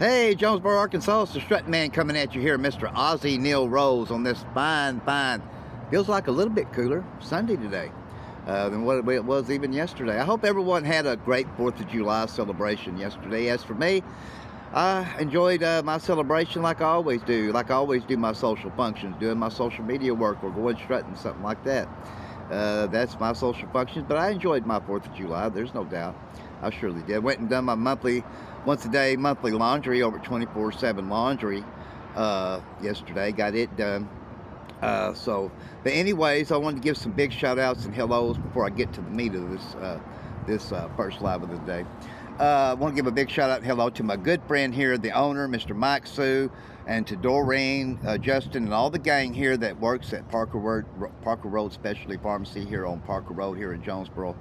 Hey, Jonesboro, Arkansas, it's the Strutting Man coming at you here, Mr. Ozzy Neil Rose, on this fine, feels like a little bit cooler Sunday today than what it was even yesterday. I hope everyone had a great 4th of July celebration yesterday. As for me, I enjoyed my celebration like I always do, my social functions, doing my social media work or going strutting, something like that. That's my social functions, but I enjoyed my 4th of July, there's no doubt. I surely did. Went and done my once a day monthly laundry over 24/7 laundry yesterday. Got it done. But anyways, I wanted to give some big shout outs and hellos before I get to the meat of this first live of the day. I want to give a big shout out and hello to my good friend here, the owner, Mr. Mike Sue, and to Doreen, Justin, and all the gang here that works at Parker Road Specialty Pharmacy here on Parker Road here in Jonesboro.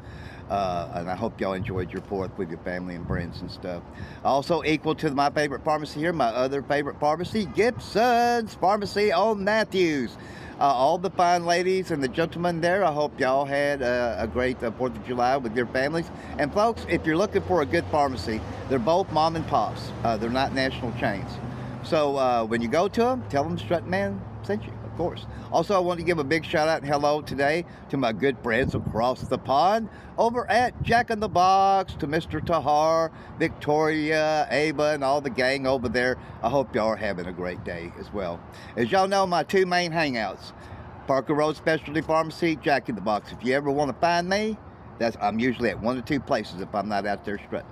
And I hope y'all enjoyed your 4th with your family and friends and stuff. Also equal to my favorite pharmacy here, my other favorite pharmacy, Gibson's Pharmacy on Matthews. All the fine ladies and the gentlemen there, I hope y'all had a great 4th of July with your families. And folks, if you're looking for a good pharmacy, they're both mom and pops. They're not national chains. So when you go to them, tell them Strutting Man sent you, of course. Also, I want to give a big shout out and hello today to my good friends across the pond over at Jack in the Box, to Mr. Tahar, Victoria, Ava, and all the gang over there. I hope y'all are having a great day as well. As y'all know, my two main hangouts, Parker Road Specialty Pharmacy, Jack in the Box. If you ever want to find me, I'm usually at one or two places if I'm not out there strutting.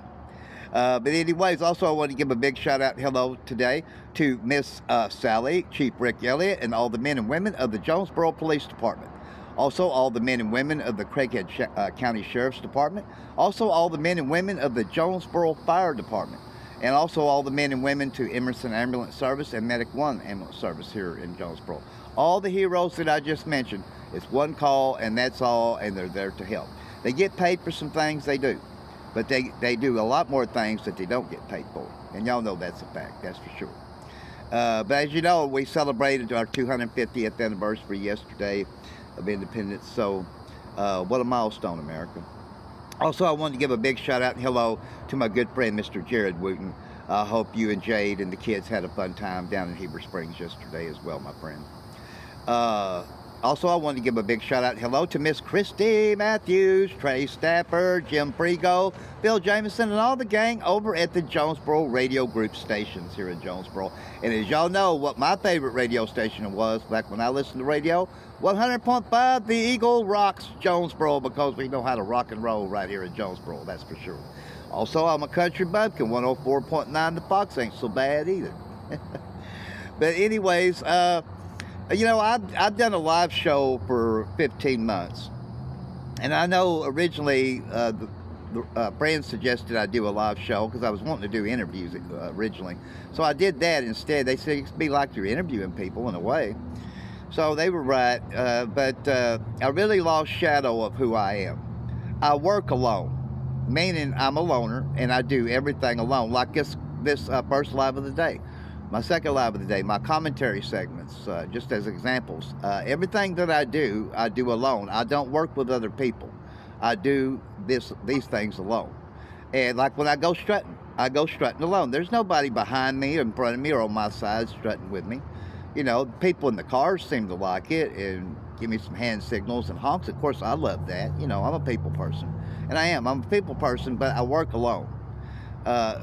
But anyways, also I want to give a big shout out and hello today to Miss Sally, Chief Rick Elliott, and all the men and women of the Jonesboro Police Department. Also all the men and women of the Craighead County Sheriff's Department. Also all the men and women of the Jonesboro Fire Department. And also all the men and women to Emerson Ambulance Service and Medic One Ambulance Service here in Jonesboro. All the heroes that I just mentioned, it's one call and that's all, and they're there to help. They get paid for some things, they do. But they do a lot more things that they don't get paid for. And y'all know that's a fact, that's for sure. But as you know, we celebrated our 250th anniversary yesterday of independence. So what a milestone, America. Also, I wanted to give a big shout out and hello to my good friend, Mr. Jared Wooten. I hope you and Jade and the kids had a fun time down in Heber Springs yesterday as well, my friend. Also, I want to give a big shout out and hello to Miss Christy Matthews, Trey Stafford, Jim Frigo, Bill Jameson, and all the gang over at the Jonesboro Radio Group stations here in Jonesboro. And as y'all know, what my favorite radio station was back when I listened to radio, 100.5 The Eagle rocks Jonesboro, because we know how to rock and roll right here in Jonesboro, that's for sure. Also, I'm a country bumpkin, 104.9 The Fox ain't so bad either. But anyways, you know, I've done a live show for 15 months. And I know originally the friends suggested I do a live show because I was wanting to do interviews originally. So I did that instead. They said it's be like you're interviewing people in a way. So they were right. But I really lost shadow of who I am. I work alone, meaning I'm a loner and I do everything alone, like this first live of the day. My second live of the day, my commentary segments, just as examples. Everything that I do alone. I don't work with other people. I do these things alone. And like when I go strutting alone. There's nobody behind me or in front of me or on my side strutting with me. You know, people in the cars seem to like it and give me some hand signals and honks. Of course, I love that. You know, I'm a people person. And I'm a people person, but I work alone.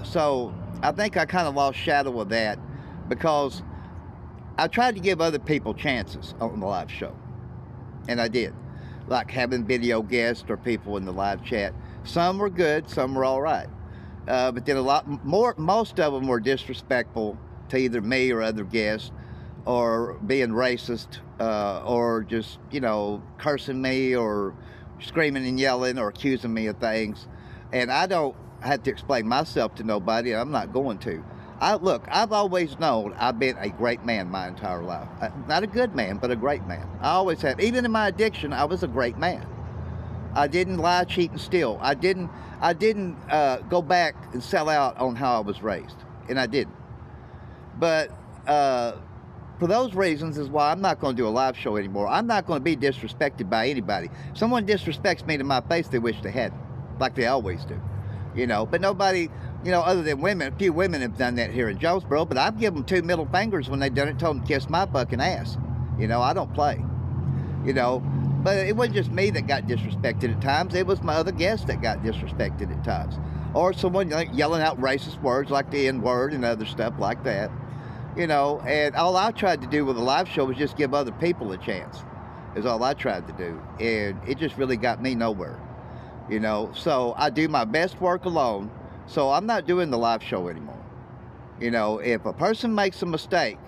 So I think I kind of lost shadow of that, because I tried to give other people chances on the live show. And I did. Like having video guests or people in the live chat. Some were good, some were all right. But then most of them were disrespectful to either me or other guests, or being racist, or just, you know, cursing me or screaming and yelling or accusing me of things. And I don't have to explain myself to nobody, and I'm not going to. Look, I've always known I've been a great man my entire life. Not a good man, but a great man. I always have. Even in my addiction, I was a great man. I didn't lie, cheat, and steal. I didn't go back and sell out on how I was raised, and I didn't. But for those reasons is why I'm not going to do a live show anymore. I'm not going to be disrespected by anybody. If someone disrespects me to my face, they wish they hadn't, like they always do. you know. But nobody, you know, other than women, a few women have done that here in Jonesboro, but I've given them 2 middle fingers when they done it, told them to kiss my fucking ass. You know, I don't play, you know. But it wasn't just me that got disrespected at times. It was my other guests that got disrespected at times. Or someone like yelling out racist words like the N-word and other stuff like that. You know, and all I tried to do with the live show was just give other people a chance. Is all I tried to do. And it just really got me nowhere. You know, so I do my best work alone. So I'm not doing the live show anymore. You know, if a person makes a mistake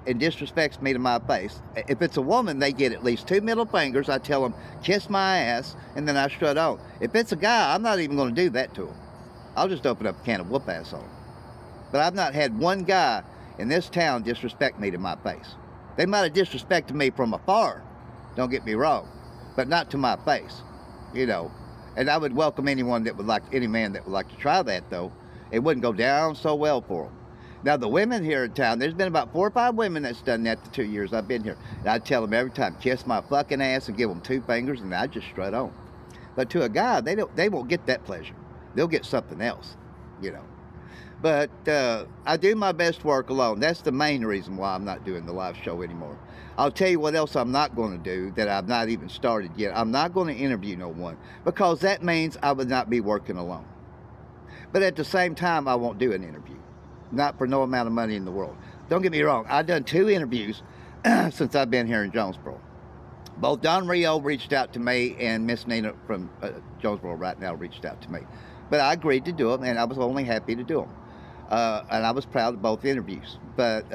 and disrespects me to my face, if it's a woman, they get at least 2 middle fingers. I tell them, kiss my ass, and then I strut on. If it's a guy, I'm not even going to do that to him. I'll just open up a can of whoop ass on him. But I've not had one guy in this town disrespect me to my face. They might have disrespected me from afar, don't get me wrong, but not to my face, you know. And I would welcome anyone that would like, any man that would like to try that, though. It wouldn't go down so well for them. Now, the women here in town, there's been about 4 or 5 women that's done that the 2 years I've been here. And I tell them every time, kiss my fucking ass and give them 2 fingers, and I just strut on. But to a guy, they won't get that pleasure. They'll get something else, you know. But I do my best work alone. That's the main reason why I'm not doing the live show anymore. I'll tell you what else I'm not going to do that I've not even started yet. I'm not going to interview no one, because that means I would not be working alone. But at the same time, I won't do an interview. Not for no amount of money in the world. Don't get me wrong. I've done 2 interviews since I've been here in Jonesboro. Both Don Rio reached out to me, and Miss Nina from Jonesboro right now reached out to me. But I agreed to do them, and I was only happy to do them. And I was proud of both interviews. But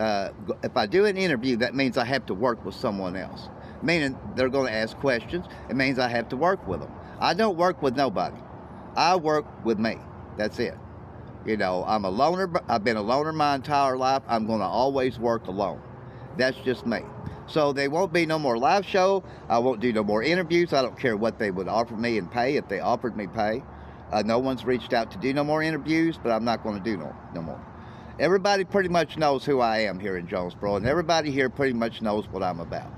if I do an interview, that means I have to work with someone else. Meaning they're going to ask questions. It means I have to work with them. I don't work with nobody. I work with me. That's it. You know, I'm a loner. I've been a loner my entire life. I'm going to always work alone. That's just me. So there won't be no more live show. I won't do no more interviews. I don't care what they would offer me in pay, if they offered me pay. No one's reached out to do no more interviews, but I'm not going to do no more. Everybody pretty much knows who I am here in Jonesboro, and everybody here pretty much knows what I'm about.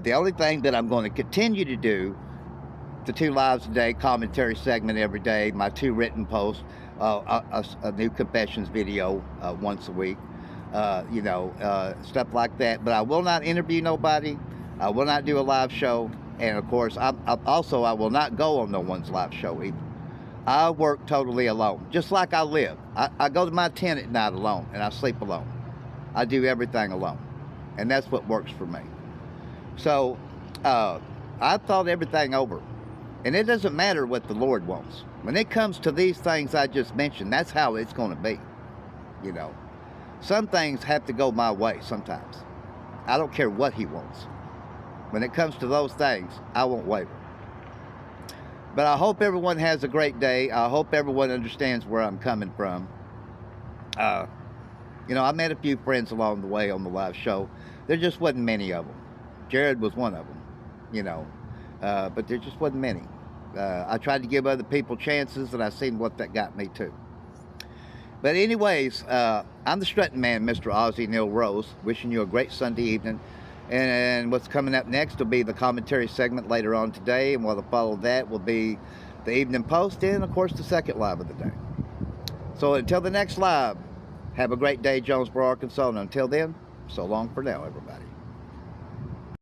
The only thing that I'm going to continue to do, the 2 lives a day, commentary segment every day, my 2 written posts, a new confessions video once a week, you know, stuff like that. But I will not interview nobody. I will not do a live show. And of course, I will not go on no one's live show either. I work totally alone, just like I live. I go to my tent at night alone, and I sleep alone. I do everything alone, and that's what works for me. So I've thought everything over, and it doesn't matter what the Lord wants. When it comes to these things I just mentioned, that's how it's going to be, you know. Some things have to go my way sometimes. I don't care what He wants. When it comes to those things, I won't waver. But I hope everyone has a great day. I hope everyone understands where I'm coming from. You know, I met a few friends along the way on the live show. There just wasn't many of them. Jared was one of them, you know. But there just wasn't many. I tried to give other people chances, and I seen what that got me too. But anyways, I'm the strutting man, Mr. Ozzy Neil Rose, wishing you a great Sunday evening. And what's coming up next will be the commentary segment later on today, and what'll follow that will be the evening post, and of course the second live of the day. So until the next live, have a great day, Jonesboro, Arkansas, and until then, so long for now, everybody.